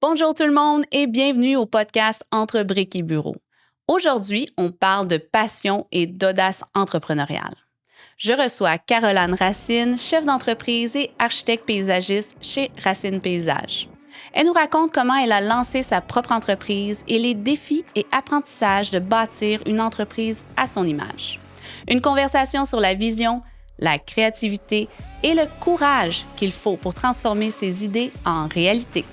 Bonjour tout le monde et bienvenue au podcast Entre briques et bureaux. Aujourd'hui, on parle de passion et d'audace entrepreneuriale. Je reçois Caroline Racine, chef d'entreprise et architecte paysagiste chez Racine Paysage. Elle nous raconte comment elle a lancé sa propre entreprise et les défis et apprentissages de bâtir une entreprise à son image. Une conversation sur la vision, la créativité et le courage qu'il faut pour transformer ses idées en réalité.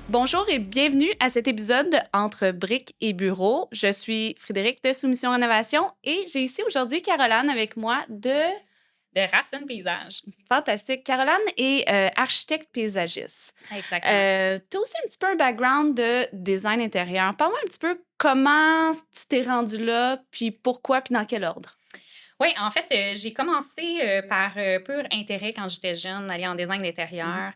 Bonjour et bienvenue à cet épisode de Entre briques et bureaux. Je suis Frédéric de Soumission Rénovation et j'ai ici aujourd'hui Caroline avec moi de Racine Paysage. Fantastique. Caroline est architecte paysagiste. Exactement. Tu as aussi un petit peu un background de design intérieur. Parle-moi un petit peu comment tu t'es rendu là, puis pourquoi, puis dans quel ordre. Oui, en fait, j'ai commencé par pur intérêt quand j'étais jeune, aller en design d'intérieur.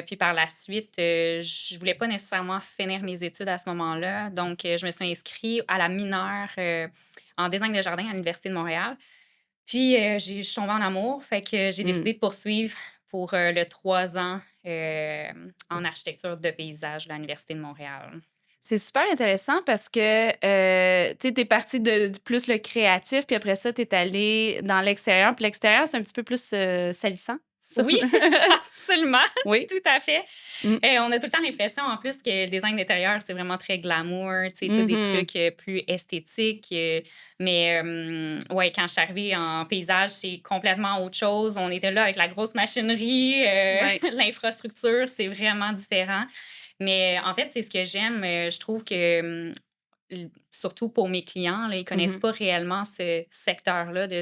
Puis par la suite, je voulais pas nécessairement finir mes études à ce moment-là. Donc, je me suis inscrite à la mineure en design de jardin à l'Université de Montréal. Puis, je suis tombée en amour. Fait que j'ai Mm. décidé de poursuivre pour le 3 ans en architecture de paysage à l'Université de Montréal. C'est super intéressant parce que tu es parti de plus le créatif, puis après ça, tu es allé dans l'extérieur. Puis l'extérieur, c'est un petit peu plus salissant. Ça? Oui, absolument, Oui. tout à fait. Mm. On a tout le temps l'impression, en plus, que le design d'intérieur, c'est vraiment très glamour, tu sais, tout des Mhm. trucs plus esthétiques. Mais ouais, quand je suis arrivée en paysage, c'est complètement autre chose. On était là avec la grosse machinerie, Ouais. l'infrastructure, c'est vraiment différent. Mais en fait, c'est ce que j'aime. Je trouve que surtout pour mes clients, là, ils connaissent Mhm. pas réellement ce secteur-là de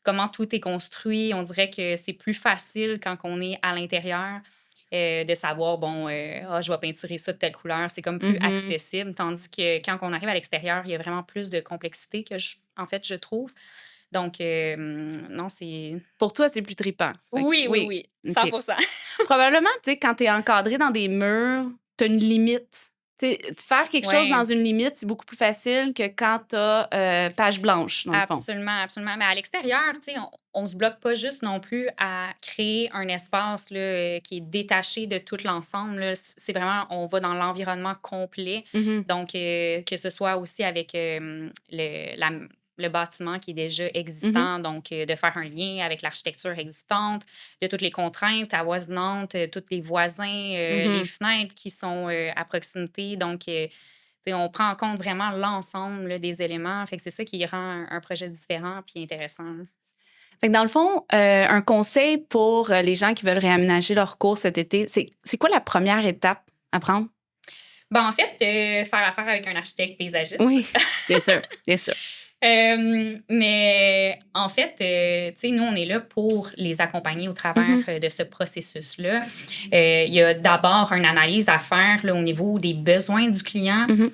comment tout est construit. On dirait que c'est plus facile quand on est à l'intérieur de savoir, bon, je vais peinturer ça de telle couleur. C'est comme plus Mhm. accessible. Tandis que quand on arrive à l'extérieur, il y a vraiment plus de complexité en fait, je trouve. Donc, non, c'est... Pour toi, c'est plus trippant. Fait que Oui, oui, oui, oui, OK. 100%. Probablement, tu sais, quand tu es encadré dans des murs, tu as une limite. Tu sais, faire quelque chose dans Ouais. une limite, c'est beaucoup plus facile que quand tu as page blanche, dans le fond. Absolument, absolument. Mais à l'extérieur, tu sais, on se bloque pas juste non plus à créer un espace là, qui est détaché de tout l'ensemble. Là. C'est vraiment, on va dans l'environnement complet. Mhm. Donc, que ce soit aussi avec le bâtiment qui est déjà Mhm. existant, donc de faire un lien avec l'architecture existante, de toutes les contraintes avoisinantes, tous les voisins, les Mhm. fenêtres qui sont à proximité. Donc, t'sais, on prend en compte vraiment l'ensemble là, des éléments. Fait que c'est ça qui rend un projet différent puis intéressant. Là. Fait que dans le fond, un conseil pour les gens qui veulent réaménager leur cours cet été, c'est quoi la première étape à prendre? Ben, en fait, faire affaire avec un architecte paysagiste. Oui, bien sûr, bien sûr. Mais en fait, tu sais, nous, on est là pour les accompagner au travers Mhm. de ce processus-là. Il y a d'abord une analyse à faire là, au niveau des besoins du client. Mhm.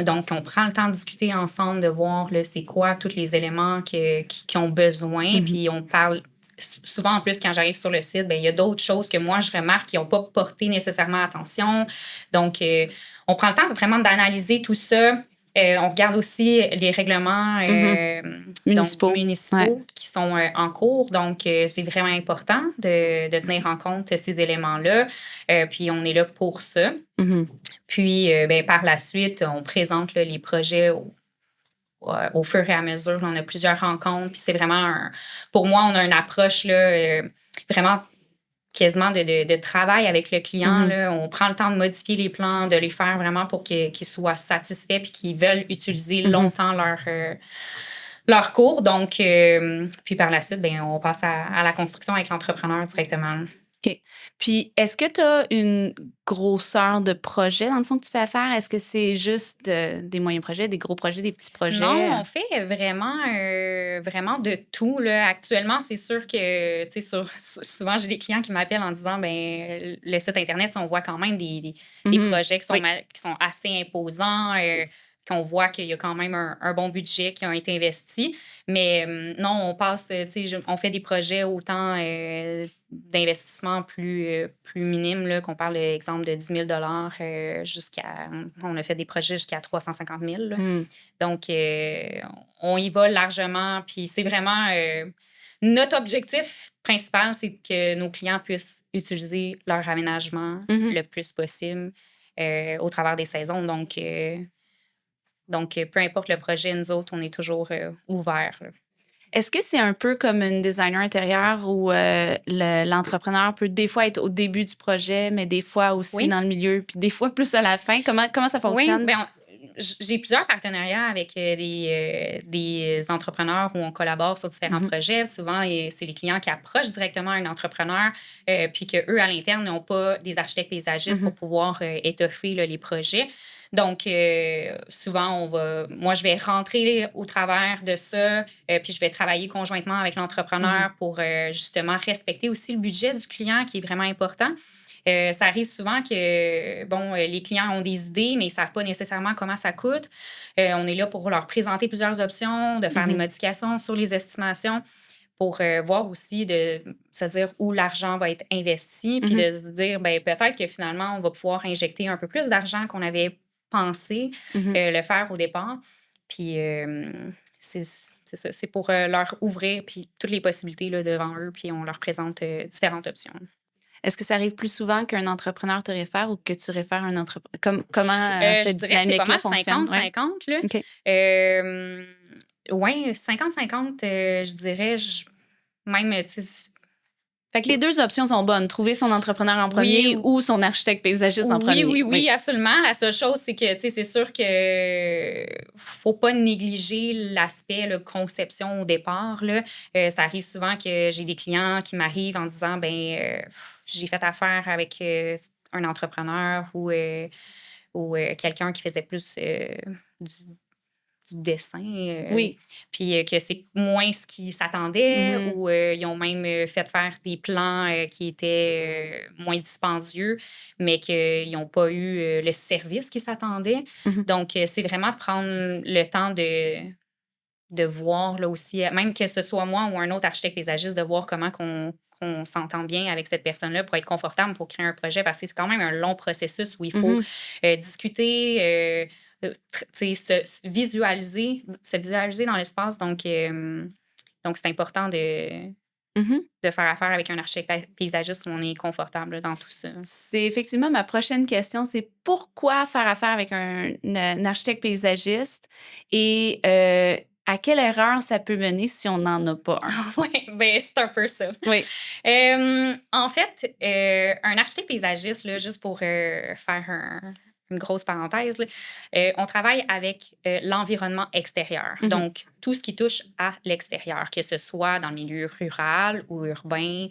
Donc, on prend le temps de discuter ensemble, de voir là, c'est quoi tous les éléments qui ont besoin. Mhm. Puis, on parle souvent, en plus, quand j'arrive sur le site, ben, il y a d'autres choses que moi, je remarque qui n'ont pas porté nécessairement attention. Donc, on prend le temps vraiment d'analyser tout ça. On regarde aussi les règlements Mhm. donc Municipaux. Ouais. municipaux qui sont en cours. Donc, c'est vraiment important de tenir en compte ces éléments-là. Puis, on est là pour ça. Mhm. Puis, ben, par la suite, on présente là, les projets au fur et à mesure. On a plusieurs rencontres. Puis, c'est vraiment, pour moi, on a une approche là, vraiment quasiment de travail avec le client. Mhm. Là. On prend le temps de modifier les plans, de les faire vraiment pour qu'ils soient satisfaits puis qu'ils veulent utiliser Mhm. longtemps leur cours. Donc, puis par la suite, ben, on passe à la construction avec l'entrepreneur directement. OK. Puis, est-ce que tu as une grosseur de projet, dans le fond, que tu fais affaire? Est-ce que c'est juste des moyens projets, des gros projets, des petits projets? Non, on fait vraiment de tout. Là. Actuellement, c'est sûr que, tu sais, souvent, j'ai des clients qui m'appellent en disant, ben le site Internet, on voit quand même des Mhm. projets Oui. qui sont assez imposants, qu'on voit qu'il y a quand même un bon budget qui a été investi. Mais non, on passe, tu sais, on fait des projets autant d'investissement plus minimes, là, qu'on parle, exemple, de 10 000 on a fait des projets jusqu'à 350 000. Mm. Donc, on y va largement, puis c'est vraiment, Notre objectif principal, c'est que nos clients puissent utiliser leur aménagement le plus possible au travers des saisons. Donc, peu importe le projet, nous autres, on est toujours ouverts. Là. Est-ce que c'est un peu comme une designer intérieur où l'entrepreneur peut des fois être au début du projet, mais des fois aussi Oui. dans le milieu, puis des fois plus à la fin? Comment ça Oui, fonctionne? ben, j'ai plusieurs partenariats avec des entrepreneurs où on collabore sur différents projets. Souvent, c'est les clients qui approchent directement un entrepreneur, puis qu'eux, à l'interne, n'ont pas des architectes paysagistes pour pouvoir étoffer là, les projets. Donc, souvent, moi, je vais rentrer au travers de ça, puis je vais travailler conjointement avec l'entrepreneur pour justement respecter aussi le budget du client qui est vraiment important. Ça arrive souvent que, les clients ont des idées, mais ils ne savent pas nécessairement comment ça coûte. On est là pour leur présenter plusieurs options, de faire des modifications sur les estimations pour voir aussi de se dire où l'argent va être investi, puis de se dire, peut-être que finalement, on va pouvoir injecter un peu plus d'argent qu'on avait pensé le faire au départ. Puis, c'est ça, c'est pour leur ouvrir puis toutes les possibilités là, devant eux, puis on leur présente différentes options. Est-ce que ça arrive plus souvent qu'un entrepreneur te réfère ou que tu réfères un entrepreneur? Comment Je cette dirais que c'est pas dynamique-là mal fonctionne? Ouais. 50-50, là. OK. Oui, 50-50, je dirais. Même, tu sais. Fait que les deux options sont bonnes. Trouver son entrepreneur en premier Oui, ou son architecte paysagiste en oui, premier. oui, absolument. La seule chose, c'est que, tu sais, c'est sûr que faut pas négliger l'aspect là, conception au départ. Là. Ça arrive souvent que j'ai des clients qui m'arrivent en disant, j'ai fait affaire avec un entrepreneur ou quelqu'un qui faisait plus du du dessin, Oui. puis que c'est moins ce qu'ils s'attendaient Mhm. ou ils ont même fait faire des plans qui étaient moins dispendieux, mais qu'ils n'ont pas eu le service qu'ils s'attendaient. Mhm. Donc, c'est vraiment de prendre le temps de voir là aussi, même que ce soit moi ou un autre architecte paysagiste, de voir comment qu'on s'entend bien avec cette personne-là pour être confortable pour créer un projet, parce que c'est quand même un long processus où il faut Mhm. discuter, tu sais, se visualiser dans l'espace. Donc c'est important Mhm. de faire affaire avec un architecte paysagiste où on est confortable là, dans tout ça. C'est effectivement ma prochaine question, c'est pourquoi faire affaire avec un architecte paysagiste et à quelle erreur ça peut mener si on n'en a pas un? Oui, c'est un peu ça. Oui. En fait, un architecte paysagiste, là, juste pour faire une grosse parenthèse, là, on travaille avec l'environnement extérieur. Mhm. Donc, tout ce qui touche à l'extérieur, que ce soit dans le milieu rural ou urbain.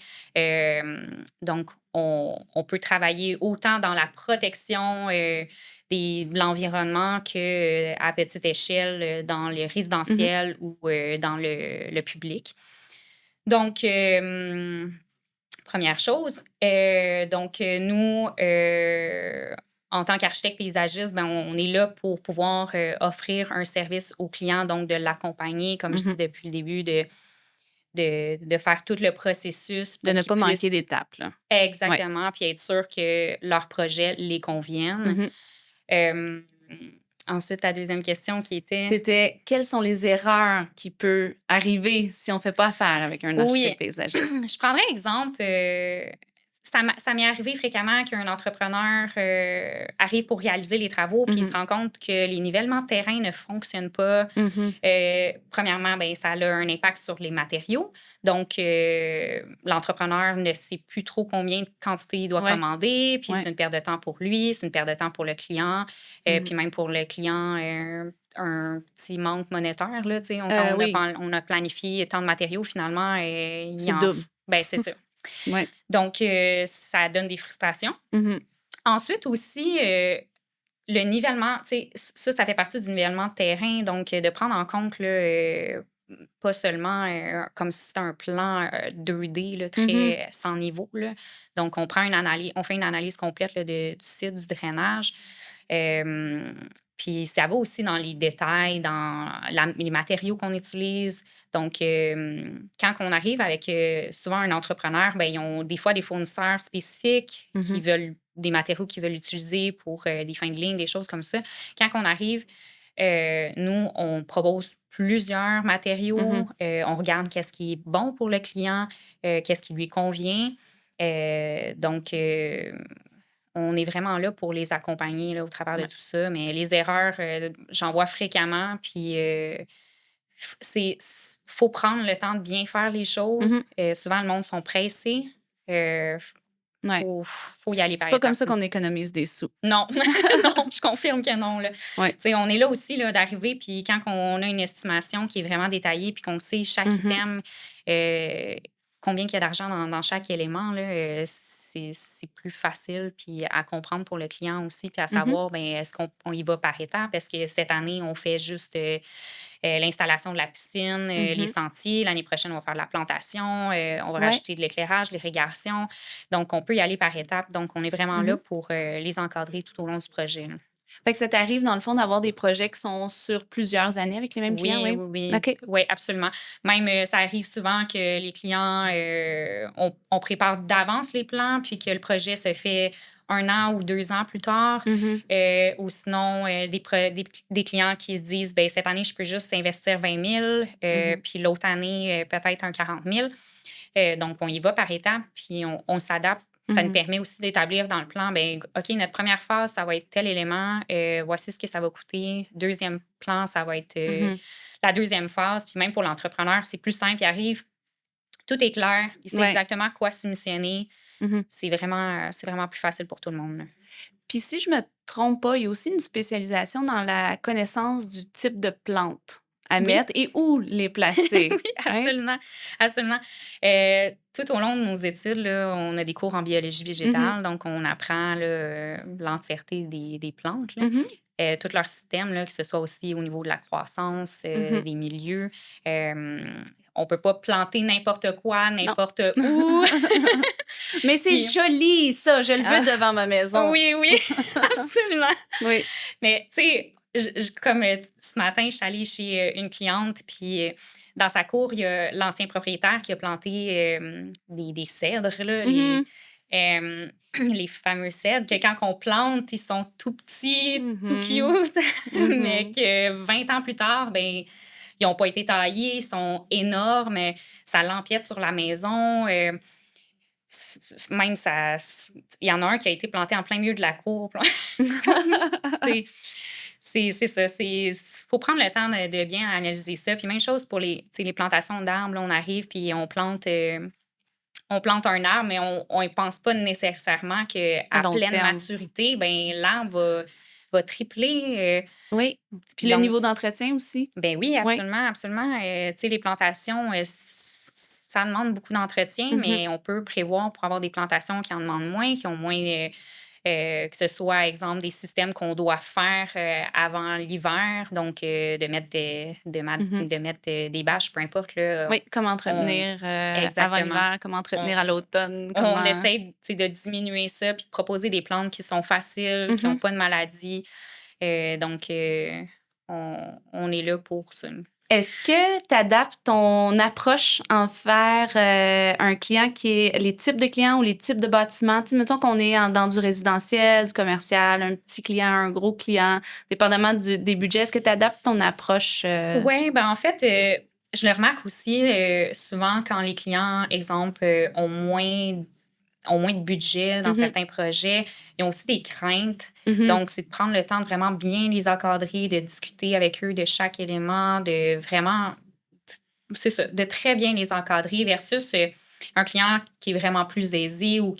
Donc, on peut travailler autant dans la protection de l'environnement qu'à petite échelle dans le Mhm. résidentiel ou dans le public. Donc, première chose, nous, en tant qu'architecte paysagiste, on est là pour pouvoir offrir un service aux clients, donc de l'accompagner, comme je dis Mhm. depuis le début, de faire tout le processus De pour ne qu'ils pas manquer puissent d'étapes, là. Ouais. exactement, puis être sûr que leur projet les convienne. Mhm. Euh, Ensuite, ta deuxième question qui était... C'était quelles sont les erreurs qui peuvent arriver si on ne fait pas affaire avec un Oui, architecte paysagiste? je prendrais exemple, ça m'est arrivé fréquemment qu'un entrepreneur arrive pour réaliser les travaux, puis il se Mhm. rend compte que les nivellements de terrain ne fonctionnent pas. Mhm. Premièrement, ça a un impact sur les matériaux. Donc, l'entrepreneur ne sait plus trop combien de quantité il doit Ouais. commander, puis Ouais. c'est une perte de temps pour lui, c'est une perte de temps pour le client, Mhm. puis même pour le client, un petit manque monétaire. Là, tu sais. Quand Oui, on a planifié tant de matériaux, finalement, il c'est y le en... double. c'est ça. Ouais. Donc, ça donne des frustrations. Mhm. Ensuite aussi, le nivellement, tu sais, ça fait partie du nivellement de terrain. Donc, de prendre en compte, là, pas seulement comme si c'était un plan 2D là, Mhm. très sans niveau. Là. Donc, on fait une analyse complète là, du site, du drainage. Euh, Puis, ça va aussi dans les détails, dans les matériaux qu'on utilise. Donc, quand on arrive avec souvent un entrepreneur, ils ont des fois des fournisseurs spécifiques qui Mhm. veulent des matériaux qu'ils veulent utiliser pour des fins de ligne, des choses comme ça. Quand on arrive, Nous, on propose plusieurs matériaux. Mhm. On regarde qu'est-ce qui est bon pour le client, qu'est-ce qui lui convient. Donc, on est vraiment là pour les accompagner là, au travers de Ouais. tout ça. Mais les erreurs, j'en vois fréquemment. Puis, faut prendre le temps de bien faire les choses. Mhm. Souvent, le monde sont pressés. Ouais. Faut y aller C'est par pas comme étapes. ça qu'on économise des sous. Non, non, je confirme que non, là. Tu Ouais. sais, on est là aussi, là, d'arriver, puis quand on a une estimation qui est vraiment détaillée, puis qu'on sait chaque Mhm. item, combien qu'il y a d'argent dans chaque élément, là, c'est plus facile, puis à comprendre pour le client aussi, puis à Mhm. savoir, bien, est-ce qu'on y va par étapes? Est-ce que cette année, on fait juste, l'installation de la piscine, les Mhm. sentiers. L'année prochaine, on va faire de la plantation, on va Ouais. rajouter de l'éclairage, l'irrigation. Donc, on peut y aller par étapes. Donc, on est vraiment là Mhm. pour les encadrer tout au long du projet, là. Fait que ça t'arrive, dans le fond, d'avoir des projets qui sont sur plusieurs années avec les mêmes clients, Oui, oui? oui, oui. OK. Oui, absolument. Même, ça arrive souvent que les clients, on prépare d'avance les plans, puis que le projet se fait 1 an ou 2 ans plus tard. Mhm. Ou sinon, des clients qui se disent, ben cette année, je peux juste investir 20 000, Mhm. puis l'autre année, peut-être un 40 000. Donc, on y va par étapes, puis on s'adapte. Ça nous Mhm. permet aussi d'établir dans le plan, ben OK, notre première phase, ça va être tel élément, voici ce que ça va coûter. Deuxième plan, ça va être Mhm. la deuxième phase. Puis même pour l'entrepreneur, c'est plus simple. Il arrive, tout est clair, il sait Ouais. exactement quoi soumissionner. Mhm. C'est vraiment plus facile pour tout le monde, là. Puis si je me trompe pas, il y a aussi une spécialisation dans la connaissance du type de plante à Oui, mettre et où les oui, placer, hein? absolument, absolument. Tout au long de nos études, là, on a des cours en biologie Mhm. végétale, donc on apprend là, l'entièreté des plantes, là. Mhm. Tout leur système, là, que ce soit aussi au niveau de la croissance, Mhm. des milieux. On peut pas planter n'importe quoi, Non. n'importe où. Mais c'est Puis, joli, ça, je le veux ah, devant ma maison. oui, oui, absolument. Oui. Mais, tu sais, comme ce matin, je suis allée chez une cliente, puis dans sa cour, il y a l'ancien propriétaire qui a planté des cèdres, là, Mhm. les fameux cèdres, que quand on plante, ils sont tout petits, tout Mhm. cute, mais Mhm. que 20 ans plus tard, ben ils n'ont pas été taillés, ils sont énormes, ça l'empiète sur la maison. Même ça, il y en a un qui a été planté en plein milieu de la cour. C'est c'est ça, faut prendre le temps de bien analyser ça. Puis même chose pour les, tu sais, les plantations d'arbres, là, on arrive puis on plante un arbre, mais on y pense pas nécessairement À qu'à long pleine terme. maturité, ben l'arbre va tripler, Oui. Puis le donc niveau d'entretien aussi. ben oui, Oui. absolument, absolument, tu sais, les plantations, ça demande beaucoup d'entretien, Mhm. mais on peut prévoir pour avoir des plantations qui en demandent moins, qui ont moins, que ce soit, exemple, des systèmes qu'on doit faire avant l'hiver, donc de mettre, Mhm. de mettre des bâches, peu importe. Là, Oui, comment on, entretenir avant exactement. l'hiver, comment On, entretenir à l'automne, on comment... essaie tu sais, de diminuer ça puis de proposer des plantes qui sont faciles, qui n'ont Mhm. pas de maladie. Donc, on est là pour ça. Est-ce que tu adaptes ton approche envers un client qui est les types de clients ou les types de bâtiments? Tu sais, mettons qu'on est dans du résidentiel, du commercial, un petit client, un gros client, dépendamment des budgets. Est-ce que tu adaptes ton approche? Oui, ben en fait, je le remarque aussi souvent quand les clients, exemple, ont moins de budget dans Mhm. certains projets, ils ont aussi des craintes. Mhm. Donc, c'est de prendre le temps de vraiment bien les encadrer, de discuter avec eux de chaque élément, de vraiment, c'est ça, de très bien les encadrer versus un client qui est vraiment plus aisé ou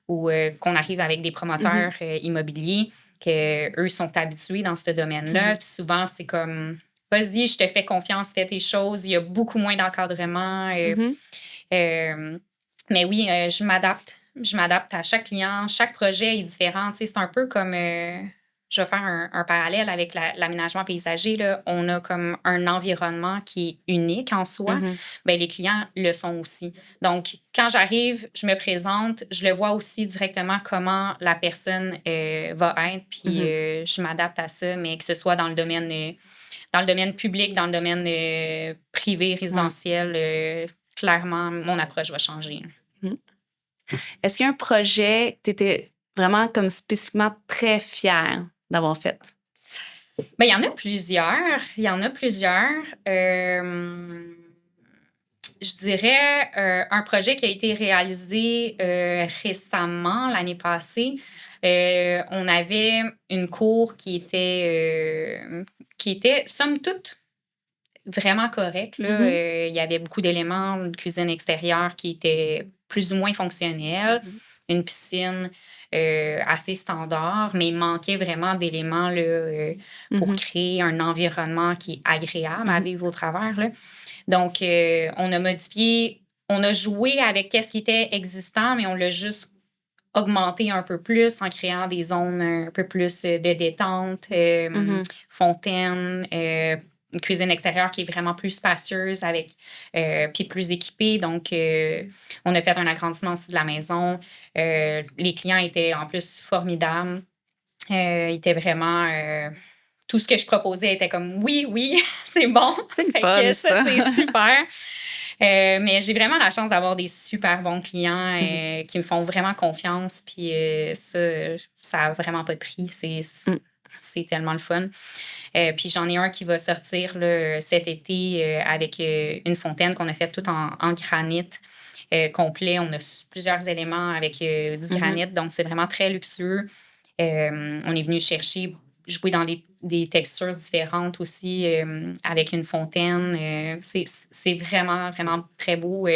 qu'on arrive avec des Mhm. promoteurs immobiliers, qu'eux sont habitués dans ce domaine-là. Mhm. Puis souvent, c'est comme, vas-y, je te fais confiance, fais tes choses. Il y a beaucoup moins d'encadrement. Mhm. Euh, mais oui, je m'adapte. Je m'adapte à chaque client. Chaque projet est différent. Tu sais, c'est un peu comme, je vais faire un parallèle avec l'aménagement paysager. Là. On a comme un environnement qui est unique en soi. Mhm. Bien, les clients le sont aussi. Donc, quand j'arrive, je me présente, je le vois aussi directement comment la personne va être, puis Mhm. je m'adapte à ça, mais que ce soit dans le domaine public, dans le domaine privé, Ouais. résidentiel, clairement, mon approche va changer. Mhm. Est-ce qu'il y a un projet que tu étais vraiment comme spécifiquement très fière d'avoir fait? Ben, il y en a plusieurs. Il y en a plusieurs. Je dirais, un projet qui a été réalisé, récemment, l'année passée. On avait une cour qui était somme toute vraiment correcte, là. Mhm. Il y avait beaucoup d'éléments, une cuisine extérieure qui était plus ou moins fonctionnelle, Mhm. une piscine, assez standard, mais il manquait vraiment d'éléments, là, pour Mhm. créer un environnement qui est agréable à Mhm. vivre au travers, là. Donc, on a joué avec qu'est-ce qui était existant, mais on l'a juste augmenté un peu plus en créant des zones un peu plus, de détente, Mhm. fontaine, une cuisine extérieure qui est vraiment plus spacieuse avec, puis plus équipée. Donc, on a fait un agrandissement aussi de la maison. Les clients étaient en plus formidables. Ils étaient vraiment, tout ce que je proposais était comme: «Oui, oui, c'est bon». C'est le Fait fun, que ça, ça. c'est super. Mais j'ai vraiment la chance d'avoir des super bons clients, Mhm. qui me font vraiment confiance. Puis ça a vraiment pas de prix. Mm. C'est tellement le fun. Puis j'en ai un qui va sortir là, cet été, avec, une fontaine qu'on a faite toute en granit, complet. On a plusieurs éléments avec, du Mhm. granit, donc c'est vraiment très luxueux. On est venu chercher, jouer dans des textures différentes aussi, avec une fontaine. C'est vraiment, vraiment très beau.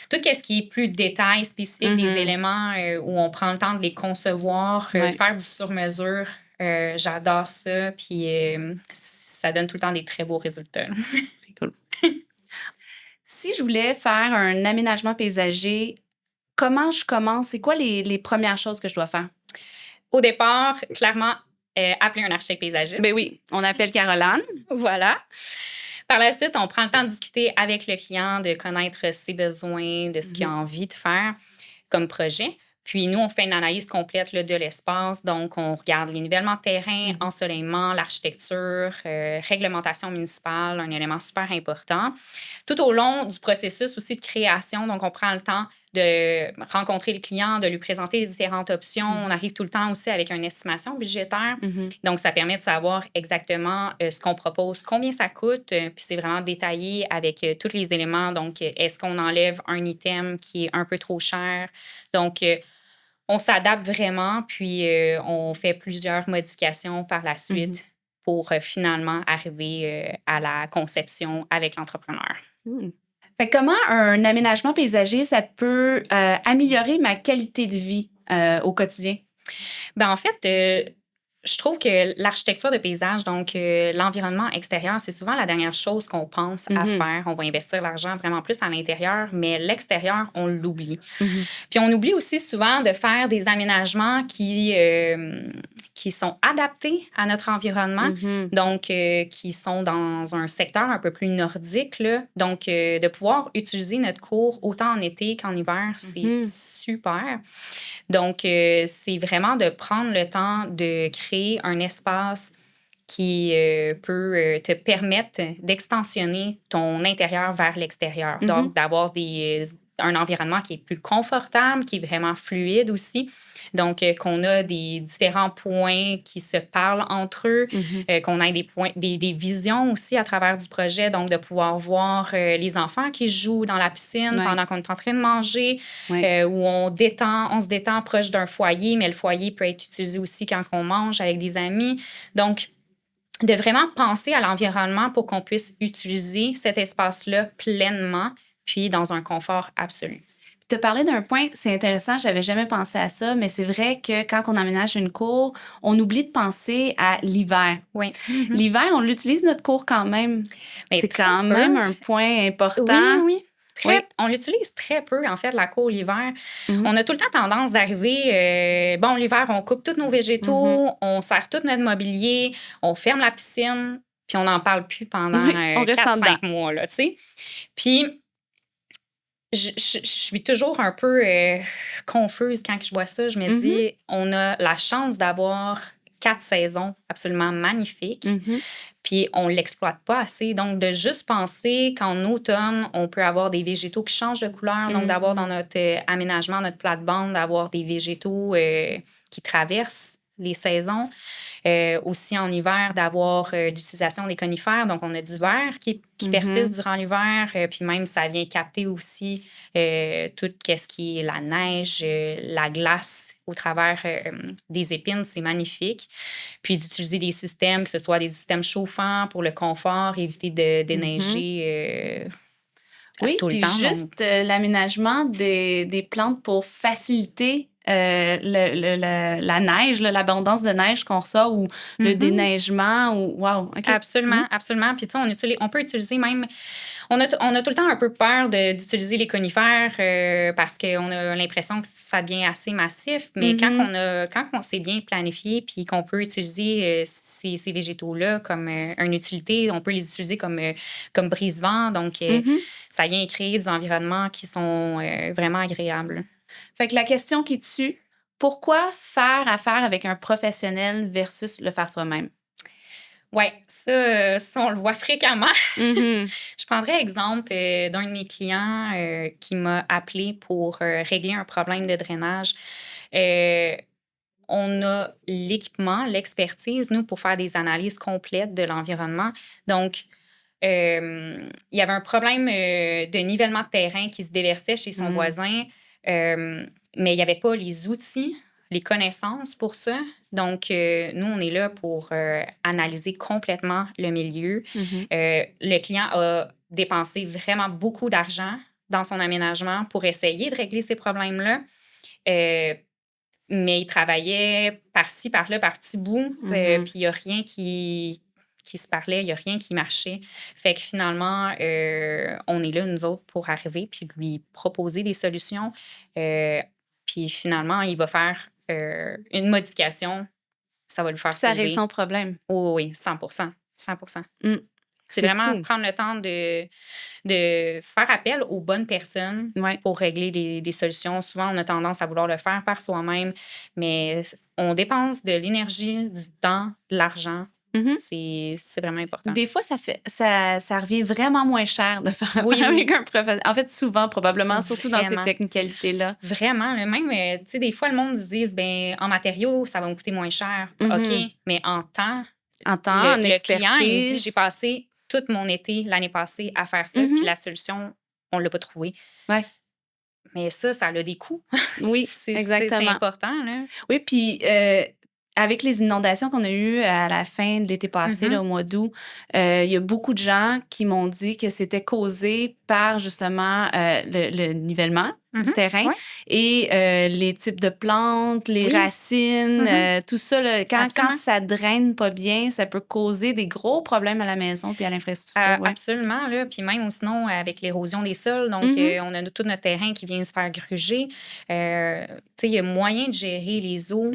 Tout ce qui est plus détail spécifique des Mhm. éléments, où on prend le temps de les concevoir, de Ouais, faire du sur-mesure, j'adore ça. Puis ça donne tout le temps des très beaux résultats. c'est cool. Si je voulais faire un aménagement paysager, comment je commence? C'est quoi les premières choses que je dois faire? Au départ, clairement, appeler un architecte Ben paysagiste. oui, on appelle Caroline. Voilà. Par la suite, on prend le temps de discuter avec le client, de connaître ses besoins, de ce qu'il a Mhm. envie de faire comme projet. Puis nous, on fait une analyse complète là, de l'espace. Donc, on regarde les nivellements de terrain, Mhm. ensoleillement, l'architecture, réglementation municipale, un élément super important. Tout au long du processus aussi de création, donc on prend le temps de rencontrer le client, de lui présenter les différentes options. On Mhm. arrive tout le temps aussi avec une estimation budgétaire. Mhm. Donc, ça permet de savoir exactement, ce qu'on propose, combien ça coûte, puis c'est vraiment détaillé avec, tous les éléments. Donc, est-ce qu'on enlève un item qui est un peu trop cher? Donc, on s'adapte vraiment, puis, on fait plusieurs modifications par la Mhm. suite pour, finalement arriver, à la conception avec l'entrepreneur. Mm. Fait que comment un aménagement paysager, ça peut améliorer ma qualité de vie au quotidien? Ben, en fait, je trouve que l'architecture de paysage, donc l'environnement extérieur, c'est souvent la dernière chose qu'on pense à Mhm. faire. On va investir l'argent vraiment plus à l'intérieur, mais l'extérieur, on l'oublie. Mhm. Puis on oublie aussi souvent de faire des aménagements qui sont adaptés à notre environnement, Mhm. donc qui sont dans un secteur un peu plus nordique, là. Donc, de pouvoir utiliser notre cour autant en été qu'en hiver, c'est Mhm. super. Donc, c'est vraiment de prendre le temps de créer un espace qui peut te permettre d'extensionner ton intérieur vers l'extérieur. Mhm. Donc, d'avoir un environnement qui est plus confortable, qui est vraiment fluide aussi. Donc, qu'on a des différents points qui se parlent entre eux, Mhm. qu'on ait des points, des visions aussi à travers du projet. Donc, de pouvoir voir les enfants qui jouent dans la piscine Ouais, pendant qu'on est en train de manger, ouais. où on se détend proche d'un foyer, mais le foyer peut être utilisé aussi quand on mange avec des amis. Donc, de vraiment penser à l'environnement pour qu'on puisse utiliser cet espace-là pleinement, puis dans un confort absolu. Tu as parlé d'un point, c'est intéressant, j'avais jamais pensé à ça, mais c'est vrai que quand on aménage une cour, on oublie de penser à l'hiver. Oui. Mhm. L'hiver, on l'utilise notre cour quand même. Mais C'est très quand peu. même un point Oui, important. oui. Oui. On l'utilise très peu, en fait, la cour l'hiver. Mhm. On a tout le temps tendance d'arriver, bon, l'hiver, on coupe tous nos Mhm. végétaux, on serre tout notre mobilier, on ferme la piscine, puis on n'en parle plus pendant Oui, on reste en dedans. 4-5 mois, là, tu sais. Puis, je suis toujours un peu confuse quand je vois ça. Je me Mhm. dis, on a la chance d'avoir 4 saisons absolument magnifiques, Mhm. puis on l'exploite pas assez. Donc, de juste penser qu'en automne, on peut avoir des végétaux qui changent de couleur, donc d'avoir dans Mhm. notre aménagement, notre plate-bande, d'avoir des végétaux qui traversent les saisons. Aussi en hiver, d'avoir l'utilisation des conifères. Donc, on a du verre qui persiste durant l'hiver. Puis même, ça vient capter aussi tout ce qui est la neige, la glace au travers des épines. C'est magnifique. Puis d'utiliser des systèmes, que ce soit des systèmes chauffants pour le confort, éviter de déneiger Oui, tout le puis temps. juste l'aménagement des plantes pour faciliter la neige, là, l'abondance de neige qu'on reçoit ou le déneigement. Ou... Wow, OK. Absolument, absolument. Puis, tu sais, on peut utiliser même... On a tout le temps un peu peur d'utiliser les conifères parce qu'on a l'impression que ça devient assez massif. Mais quand on s'est bien planifié puis qu'on peut utiliser ces végétaux-là comme une utilité, on peut les utiliser comme brise-vent. Donc, ça vient créer des environnements qui sont vraiment agréables. Fait que la question qui tue, pourquoi faire affaire avec un professionnel versus le faire soi-même? Oui, ça, on le voit fréquemment. Je prendrais exemple d'un de mes clients qui m'a appelé pour régler un problème de drainage. On a l'équipement, l'expertise, nous, pour faire des analyses complètes de l'environnement. Donc, il y avait un problème de nivellement de terrain qui se déversait chez son voisin, mais il n'y avait pas les outils, les connaissances pour ça. Donc, nous, on est là pour analyser complètement le milieu. Le client a dépensé vraiment beaucoup d'argent dans son aménagement pour essayer de régler ces problèmes-là. Mais il travaillait par-ci, par-là, par petits bouts, puis il n'y a rien qui se parlait, il n'y a rien qui marchait. Fait que finalement, on est là, nous autres, pour arriver puis lui proposer des solutions. Puis finalement, il va faire une modification, ça va lui faire Ça règle sauver. son problème. Oh, oui, 100%. 100%. C'est vraiment fou. prendre le temps de faire appel aux bonnes personnes pour régler les solutions. Souvent, on a tendance à vouloir le faire par soi-même, mais on dépense de l'énergie, du temps, de l'argent. C'est vraiment important. Des fois, ça revient vraiment moins cher de faire affaire avec un professionnel. En fait, souvent, probablement, surtout dans ces technicalités-là. Vraiment. Même, tu sais, des fois, le monde se dit, ben, en matériaux, ça va me coûter moins cher. OK, mais en temps, en le client, il me dit, expertise. j'ai passé tout mon été l'année passée à faire ça, puis la solution, on ne l'a pas trouvée. Ouais. Mais ça a des coûts. Oui, exactement. C'est important. Là. Oui, puis avec les inondations qu'on a eues à la fin de l'été passé, là, au mois d'août, il y a beaucoup de gens qui m'ont dit que c'était causé par justement le nivellement du terrain et les types de plantes, les racines, tout ça. Là, quand ça draine pas bien, ça peut causer des gros problèmes à la maison puis à l'infrastructure. Absolument. Là. Puis même, sinon, avec l'érosion des sols, donc on a tout notre terrain qui vient se faire gruger. Il y a moyen de gérer les eaux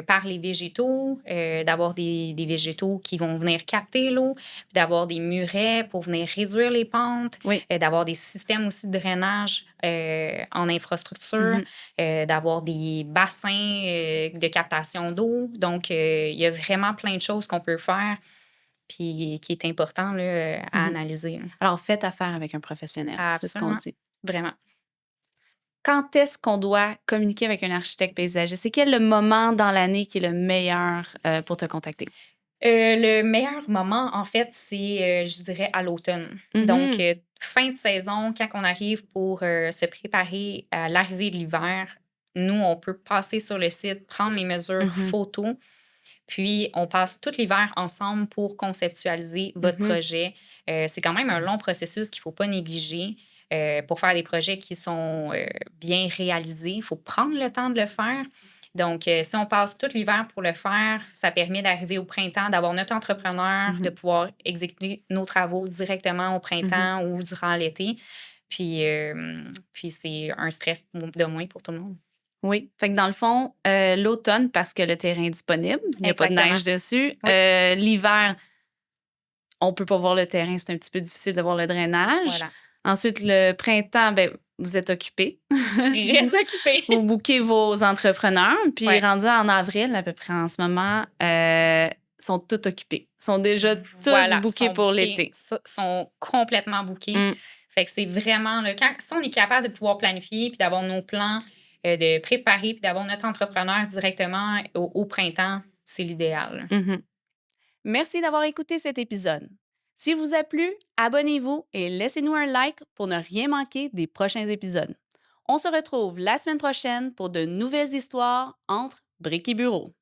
par les végétaux, d'avoir des végétaux qui vont venir capter l'eau, puis d'avoir des murets pour venir réduire les pentes, d'avoir des systèmes aussi de drainage en infrastructure, d'avoir des bassins de captation d'eau. Donc, il y a vraiment plein de choses qu'on peut faire puis qui est important là, à analyser. Alors, faites affaire avec un professionnel, c'est ce qu'on dit. Vraiment. Quand est-ce qu'on doit communiquer avec un architecte paysagiste? C'est quel le moment dans l'année qui est le meilleur pour te contacter? Le meilleur moment, en fait, c'est, je dirais, à l'automne. Donc, fin de saison, quand on arrive pour se préparer à l'arrivée de l'hiver, nous, on peut passer sur le site, prendre les mesures photos, puis on passe tout l'hiver ensemble pour conceptualiser votre projet. C'est quand même un long processus qu'il ne faut pas négliger. Pour faire des projets qui sont bien réalisés, il faut prendre le temps de le faire. Donc, si on passe tout l'hiver pour le faire, ça permet d'arriver au printemps, d'avoir notre entrepreneur, de pouvoir exécuter nos travaux directement au printemps ou durant l'été. Puis c'est un stress de moins pour tout le monde. Oui. Fait que dans le fond, l'automne, parce que le terrain est disponible, il n'y a pas de neige dessus. L'hiver, on ne peut pas voir le terrain, c'est un petit peu difficile de voir le drainage. Voilà. Ensuite, le printemps, ben, vous êtes occupés. Reste occupé. Vous bookez vos entrepreneurs. Puis, rendus en avril, à peu près en ce moment, sont tous occupés. Sont déjà tous bookés pour l'été. Sont complètement bookés. Fait que c'est vraiment... si on est capable de pouvoir planifier puis d'avoir nos plans de préparer puis d'avoir notre entrepreneur directement au printemps, c'est l'idéal. Mhm. Merci d'avoir écouté cet épisode. S'il vous a plu, abonnez-vous et laissez-nous un like pour ne rien manquer des prochains épisodes. On se retrouve la semaine prochaine pour de nouvelles histoires entre Brick et Bureau.